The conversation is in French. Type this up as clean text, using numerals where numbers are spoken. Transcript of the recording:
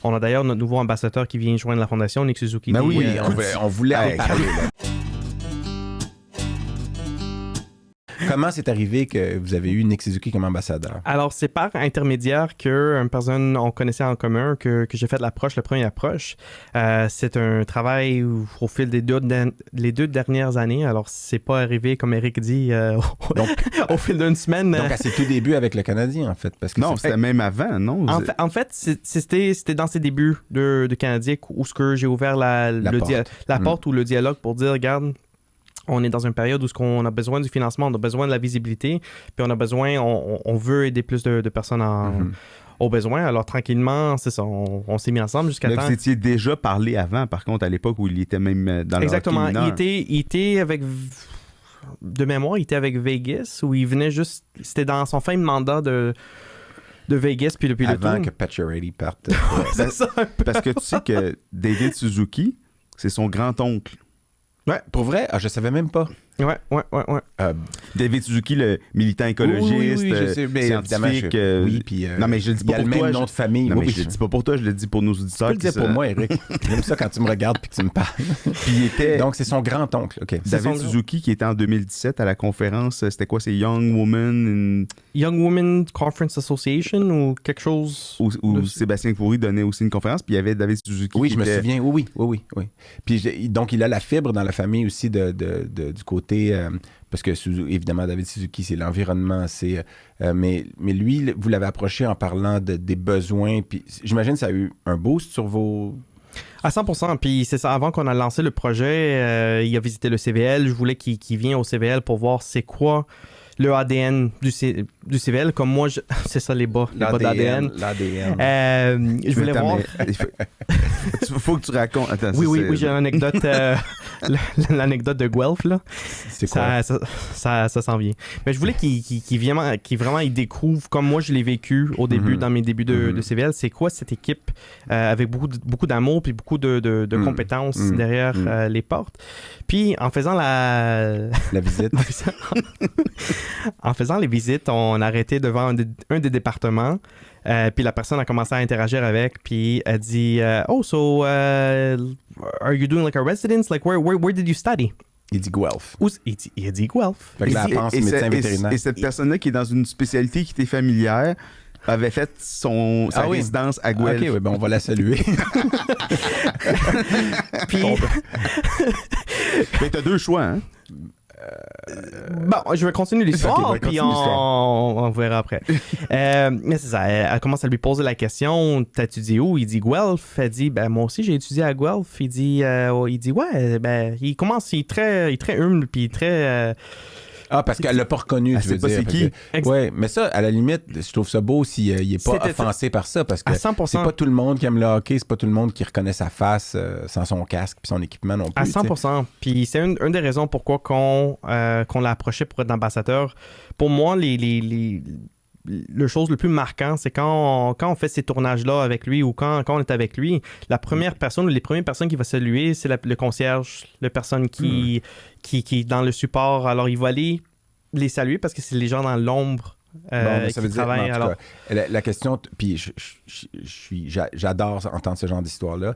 On a d'ailleurs notre nouveau ambassadeur qui vient joindre la fondation, Nick Suzuki. Ben oui, on voulait en parler. Comment c'est arrivé que vous avez eu Nick Suzuki comme ambassadeur? Alors, c'est par intermédiaire qu'une personne on connaissait en commun que j'ai fait la première approche. C'est un travail au fil des les 2 dernières années. Alors, c'est pas arrivé, comme Eric dit, au fil d'une semaine. Donc, à ses tout débuts avec le Canadien, en fait. Parce que non, c'était même avant, non? En fait, c'était dans ses débuts de Canadien où j'ai ouvert la porte ou le dialogue pour dire, regarde, on est dans une période où on a besoin du financement, on a besoin de la visibilité, puis on a besoin, on veut aider plus de personnes au besoin. Alors, tranquillement, c'est ça, on s'est mis ensemble jusqu'à temps. Vous étiez déjà parlé avant, par contre, à l'époque où il était même dans le Exactement. hockey mineur. Il était avec... De mémoire, il était avec Vegas, où il venait juste... C'était dans son fin de mandat de Vegas, puis depuis le tour. Avant que Pacioretty parte. C'est ça. Parce que tu sais que David Suzuki, c'est son grand-oncle. Ouais, pour vrai? Ah, je savais même pas. Ouais. David Suzuki, le militant écologiste, oui, je sais, mais scientifique. Oui, puis non, mais je le dis pas il y a pour le toi. même nom de famille. Non, mais oui, je le dis pas pour toi, je le dis pour nos auditeurs. Tu peux le dire pour moi, Eric. J'aime ça quand tu me regardes puis que tu me parles. Puis il était... Donc, c'est son grand-oncle. OK. David Suzuki qui était en 2017 à la conférence, c'était quoi? C'est Young Woman Conference Association ou quelque chose... Où Sébastien Coury donnait aussi une conférence, puis il y avait David Suzuki. Oui, je me souviens. Oui. Puis donc, il a la fibre dans la famille aussi du côté... parce que, évidemment, David Suzuki, c'est l'environnement, mais lui, vous l'avez approché en parlant des besoins, puis j'imagine que ça a eu un boost sur vos... À 100%, puis c'est ça, avant qu'on a lancé le projet, il a visité le CVL, je voulais qu'il vienne au CVL pour voir c'est quoi le ADN du CVL, comme moi, c'est ça les bas d'ADN. L'ADN. Je voulais voir... Il faut que tu racontes. Attends, oui, j'ai l'anecdote, l'anecdote de Guelph, là. C'est quoi? Ça s'en vient. Mais je voulais qu'il vraiment il découvre, comme moi je l'ai vécu au début, dans mes débuts de CVL, c'est quoi cette équipe avec beaucoup d'amour puis beaucoup de compétences derrière les portes. Puis en faisant la visite. En faisant les visites, on a arrêté devant un des départements. Puis la personne a commencé à interagir avec, puis elle dit oh, so are you doing like a residence? Like where did you study? Il dit Guelph. Il a dit Guelph. Fait que là, elle pense médecin vétérinaire. Et cette personne-là qui est dans une spécialité qui était familière avait fait sa résidence à Guelph. OK, oui, ben on va la saluer. Puis... Mais t'as 2 choix, hein? Bon, je vais continuer l'histoire, okay, puis on verra après. Mais c'est ça, elle commence à lui poser la question, t'as étudié où? Il dit Guelph. Elle dit, ben moi aussi j'ai étudié à Guelph. Il dit ouais, ben il est très humble, puis très... parce qu'elle l'a pas reconnu, tu veux dire. C'est qui? Ouais, mais ça, à la limite, je trouve ça beau s'il est pas offensé par ça, parce que c'est pas tout le monde qui aime le hockey, c'est pas tout le monde qui reconnaît sa face sans son casque puis son équipement non plus. À 100%. Puis c'est une des raisons pourquoi qu'on l'a approché pour être ambassadeur. Pour moi, le chose le plus marquant, c'est quand on fait ces tournages-là avec lui ou quand on est avec lui, la première personne ou les premières personnes qui va saluer, c'est le concierge, la personne qui est dans le support. Alors, il va aller les saluer parce que c'est les gens dans l'ombre qui travaillent. La question, puis j'adore entendre ce genre d'histoire-là,